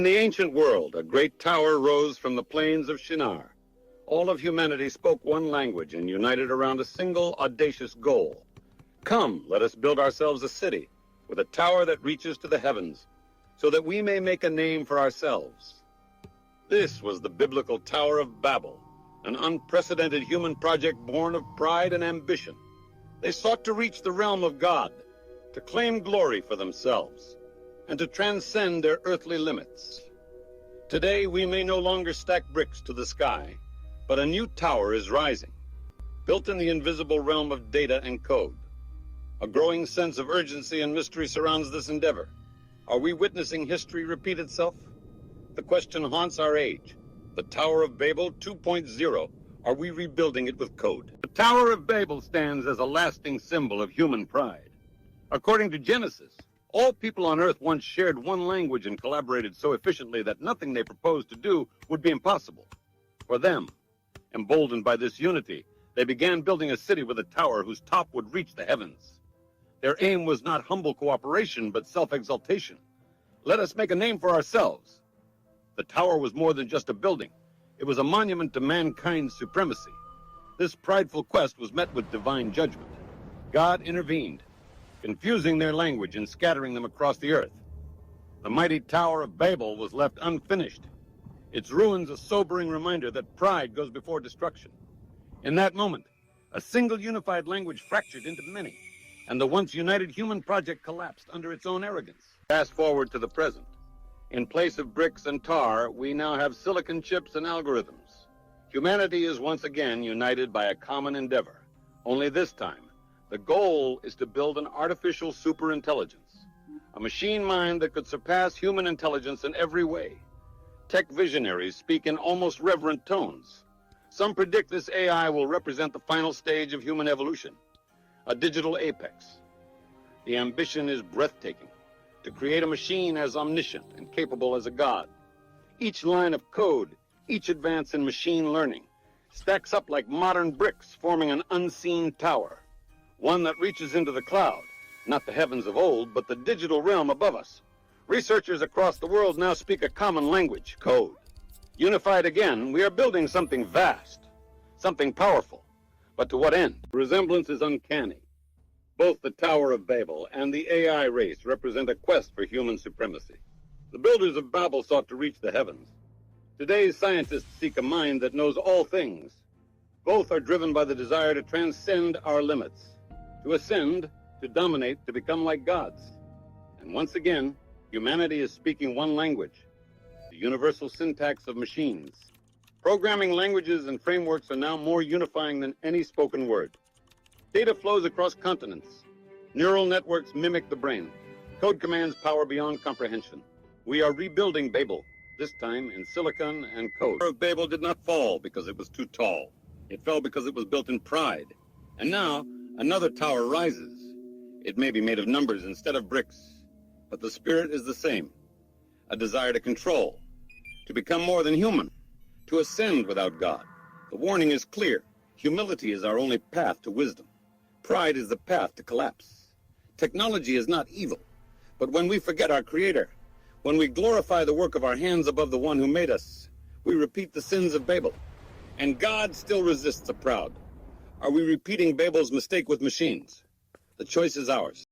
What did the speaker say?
In the ancient world, a great tower rose from the plains of Shinar. All of humanity spoke one language and united around a single audacious goal. Come, let us build ourselves a city with a tower that reaches to the heavens, so that we may make a name for ourselves. This was the biblical Tower of Babel, an unprecedented human project born of pride and ambition. They sought to reach the realm of God, to claim glory for themselves, and to transcend their earthly limits. Today, we may no longer stack bricks to the sky, but a new tower is rising, built in the invisible realm of data and code. A growing sense of urgency and mystery surrounds this endeavor. Are we witnessing history repeat itself? The question haunts our age. The Tower of Babel 2.0. Are we rebuilding it with code? The Tower of Babel stands as a lasting symbol of human pride. According to Genesis, all people on earth once shared one language and collaborated so efficiently that nothing they proposed to do would be impossible. For them, emboldened by this unity, they began building a city with a tower whose top would reach the heavens. Their aim was not humble cooperation, but self-exaltation. Let us make a name for ourselves. The tower was more than just a building. It was a monument to mankind's supremacy. This prideful quest was met with divine judgment. God intervened, confusing their language and scattering them across the earth. The mighty Tower of Babel was left unfinished, its ruins a sobering reminder that pride goes before destruction. In that moment, a single unified language fractured into many, and the once united human project collapsed under its own arrogance. Fast forward to the present. In place of bricks and tar, we now have silicon chips and algorithms. Humanity is once again united by a common endeavor. Only this time, the goal is to build an artificial superintelligence, a machine mind that could surpass human intelligence in every way. Tech visionaries speak in almost reverent tones. Some predict this AI will represent the final stage of human evolution, a digital apex. The ambition is breathtaking, to create a machine as omniscient and capable as a god. Each line of code, each advance in machine learning, stacks up like modern bricks, forming an unseen tower. One that reaches into the cloud, not the heavens of old, but the digital realm above us. Researchers across the world now speak a common language, code. Unified again, we are building something vast, something powerful. But to what end? The resemblance is uncanny. Both the Tower of Babel and the AI race represent a quest for human supremacy. The builders of Babel sought to reach the heavens. Today's scientists seek a mind that knows all things. Both are driven by the desire to transcend our limits, to ascend, to dominate, to become like gods. And once again, humanity is speaking one language, the universal syntax of machines. Programming languages and frameworks are now more unifying than any spoken word. Data flows across continents. Neural networks mimic the brain. Code commands power beyond comprehension. We are rebuilding Babel, this time in silicon and code. The Tower of Babel did not fall because it was too tall. It fell because it was built in pride. And now, another tower rises. It may be made of numbers instead of bricks, but the spirit is the same. A desire to control, to become more than human, to ascend without God. The warning is clear. Humility is our only path to wisdom. Pride is the path to collapse. Technology is not evil, but when we forget our Creator, when we glorify the work of our hands above the one who made us, we repeat the sins of Babel. And God still resists the proud. Are we repeating Babel's mistake with machines? The choice is ours.